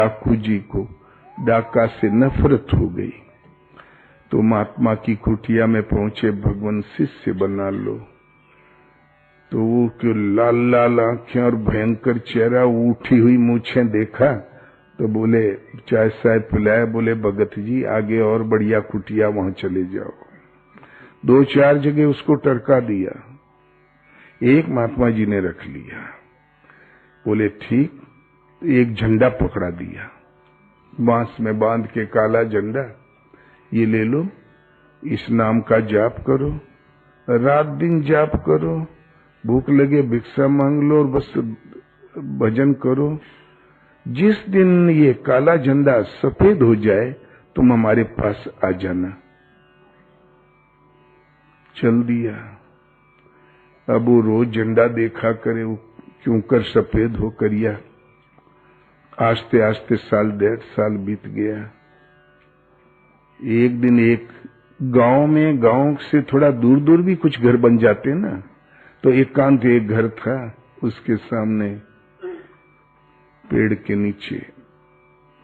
डाकू जी को डाका से नफरत हो गई, तो महात्मा की कुटिया में पहुंचे, भगवान शिष्य बना लो। तो वो क्यों लाल लाल आंखें और भयंकर चेहरा, उठी हुई मूछें देखा तो बोले चाय साहब पिलाए, बोले भगत जी आगे और बढ़िया कुटिया वहां चले जाओ। 2-4 जगह उसको टरका दिया, एक महात्मा जी ने रख लिया। बोले ठीक, एक झंडा पकड़ा दिया, बांस में बांध के काला झंडा, ये ले लो, इस नाम का जाप करो, रात दिन जाप करो, भूख लगे भिक्षा मांग लो और बस भजन करो। जिस दिन ये काला झंडा सफेद हो जाए तुम हमारे पास आ जाना। चल दिया। अब वो रोज झंडा देखा करे, वो क्यों कर सफेद हो करिया। आस्ते आस्ते 1.5 साल बीत गया। एक दिन एक गांव में, गांव से थोड़ा दूर दूर भी कुछ घर बन जाते ना, तो एकांत एक घर था, उसके सामने पेड़ के नीचे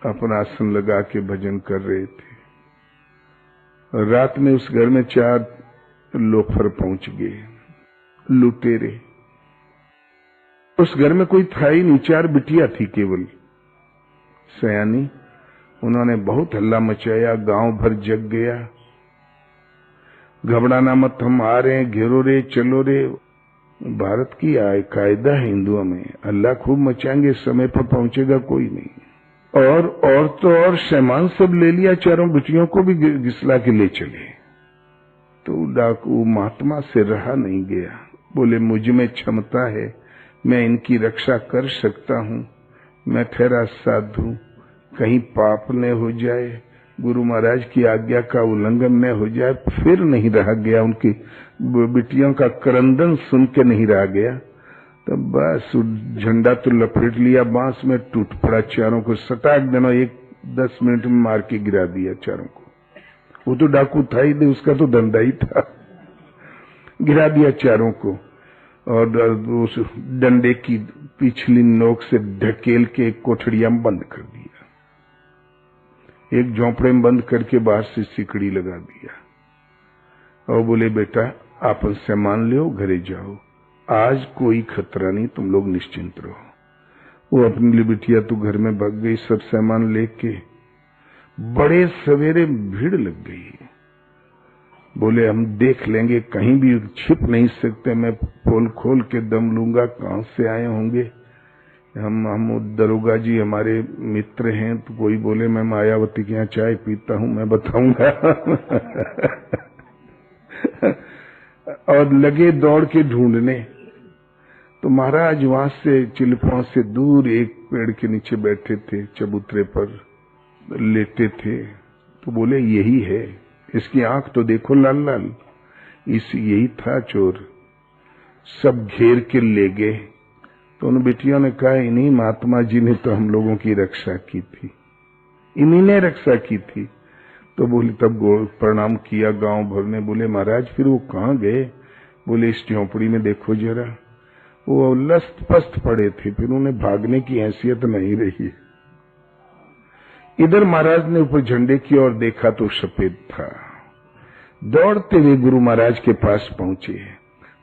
अपना आसन लगा के भजन कर रहे थे। रात में उस घर में 4 लोफर पहुंच गए, लुटेरे। उस घर में कोई था ही नहीं, 4 बिटिया थी केवल सयानी। उन्होंने बहुत हल्ला मचाया, गांव भर जग गया। घबराना मत, हम आ रहे हैं, घेरो रे, चलो रे। भारत की कायदा है हिंदुओं में, हल्ला खूब मचाएंगे, समय पर पहुंचेगा कोई नहीं। और तो और सामान सब ले लिया, 4 बिटियों को भी घिसला के ले चले। तो डाकू महात्मा से रहा नहीं गया, बोले मुझ में क्षमता है, मैं इनकी रक्षा कर सकता हूं, मैं ठहरा साधु, कहीं पाप न हो जाए, गुरु महाराज की आज्ञा का उल्लंघन न हो जाए। फिर नहीं रहा गया, उनकी बिटियों का क्रंदन सुन के नहीं रहा गया। तब बस झंडा तो लपेट लिया, बांस में टूट पड़ा, 4 को सटाक देना, 10 मिनट में मार के गिरा दिया 4 को। वो तो डाकू था ही नहीं, उसका तो धंधा ही था। गिरा दिया 4 को, और उस डंडे की पिछली नोक से ढकेल के कोठड़िया में बंद कर दिया, एक झोंपड़े में बंद करके बाहर से सिकड़ी लगा दिया। और बोले बेटा आपन सामान लो, घरे जाओ, आज कोई खतरा नहीं, तुम लोग निश्चिंत रहो। वो अपनी लिए बिटिया तो घर में भाग गई, सब सामान लेके। बड़े सवेरे भीड़ लग गई। बोले हम देख लेंगे, कहीं भी छिप नहीं सकते, मैं पोल खोल के दम लूंगा, कहां से आए होंगे। हम दरोगा जी हमारे मित्र हैं, तो कोई बोले मैं मायावती के यहाँ चाय पीता हूं, मैं बताऊंगा। और लगे दौड़ के ढूंढने। तो महाराज वहां से चिल्पों से दूर एक पेड़ के नीचे बैठे थे, चबूतरे पर लेटे थे। तो बोले यही है, इसकी आंख तो देखो लाल लाल, यही था चोर। सब घेर के ले गए। तो उन बेटियों ने कहा इन्हीं महात्मा जी ने तो हम लोगों की रक्षा की थी, इन्हीं ने रक्षा की थी। तो बोले तब प्रणाम किया गांव भर ने। बोले महाराज फिर वो कहाँ गए। बोले इस झोंपड़ी में देखो जरा, वो लस्त पस्त पड़े थे, फिर उन्हें भागने की हैसियत नहीं रही। इधर महाराज ने ऊपर झंडे की ओर देखा तो सफेद था। दौड़ते हुए गुरु महाराज के पास पहुंचे।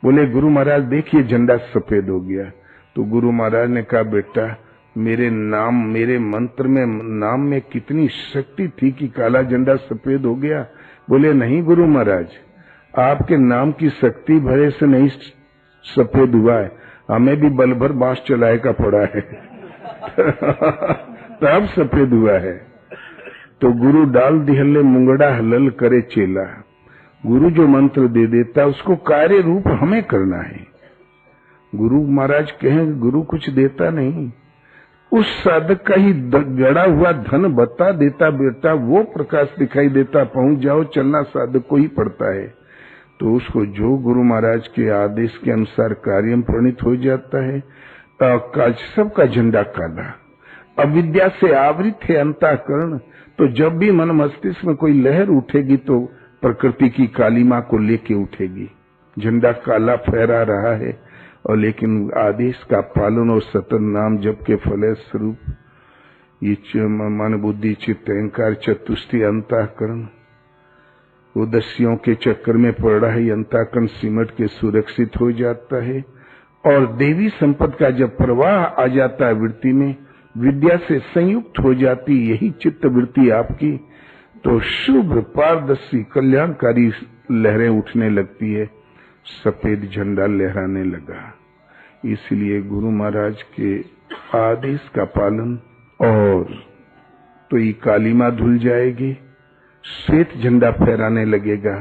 बोले गुरु महाराज देखिए झंडा सफेद हो गया। तो गुरु महाराज ने कहा बेटा मेरे नाम, मेरे मंत्र में, नाम में कितनी शक्ति थी कि काला झंडा सफेद हो गया। बोले नहीं गुरु महाराज, आपके नाम की शक्ति भरे से नहीं सफेद हुआ है, हमें भी बल भर बांस चलाए का पड़ा है। तब सफेद हुआ है। तो गुरु डाल दिहले मुंगड़ा हलल करे चेला। गुरु जो मंत्र दे देता उसको कार्य रूप हमें करना है। गुरु महाराज कहें गुरु कुछ देता नहीं, उस साधक का ही गड़ा हुआ धन बता देता बेटा, वो प्रकाश दिखाई देता, पहुंच जाओ, चलना साधक को ही पड़ता है। तो उसको जो गुरु महाराज के आदेश के अनुसार कार्य में प्रणीत हो जाता है। सबका झंडा काला, अविद्या से आवृत है अंतःकरण। तो जब भी मन मस्तिष्क में कोई लहर उठेगी तो प्रकृति की कालिमा को लेके उठेगी। झंडा काला फहरा रहा है, और लेकिन आदेश का पालन और सतत नाम जप के फल स्वरूप ये मन बुद्धि चित्त अहंकार चतुष्टय अंतःकरण उद्देश्यों के चक्कर में पड़ रहा है। अंतःकरण सिमट के सुरक्षित हो जाता है और देवी संपत्ति का जब प्रवाह आ जाता है वृत्ति में, विद्या से संयुक्त हो जाती यही चित्त वृत्ति आपकी, तो शुभ पारदर्शी कल्याणकारी लहरें उठने लगती है, सफेद झंडा लहराने लगा। इसलिए गुरु महाराज के आदेश का पालन, और तो ये काली मां धुल जाएगी, श्वेत झंडा फहराने लगेगा।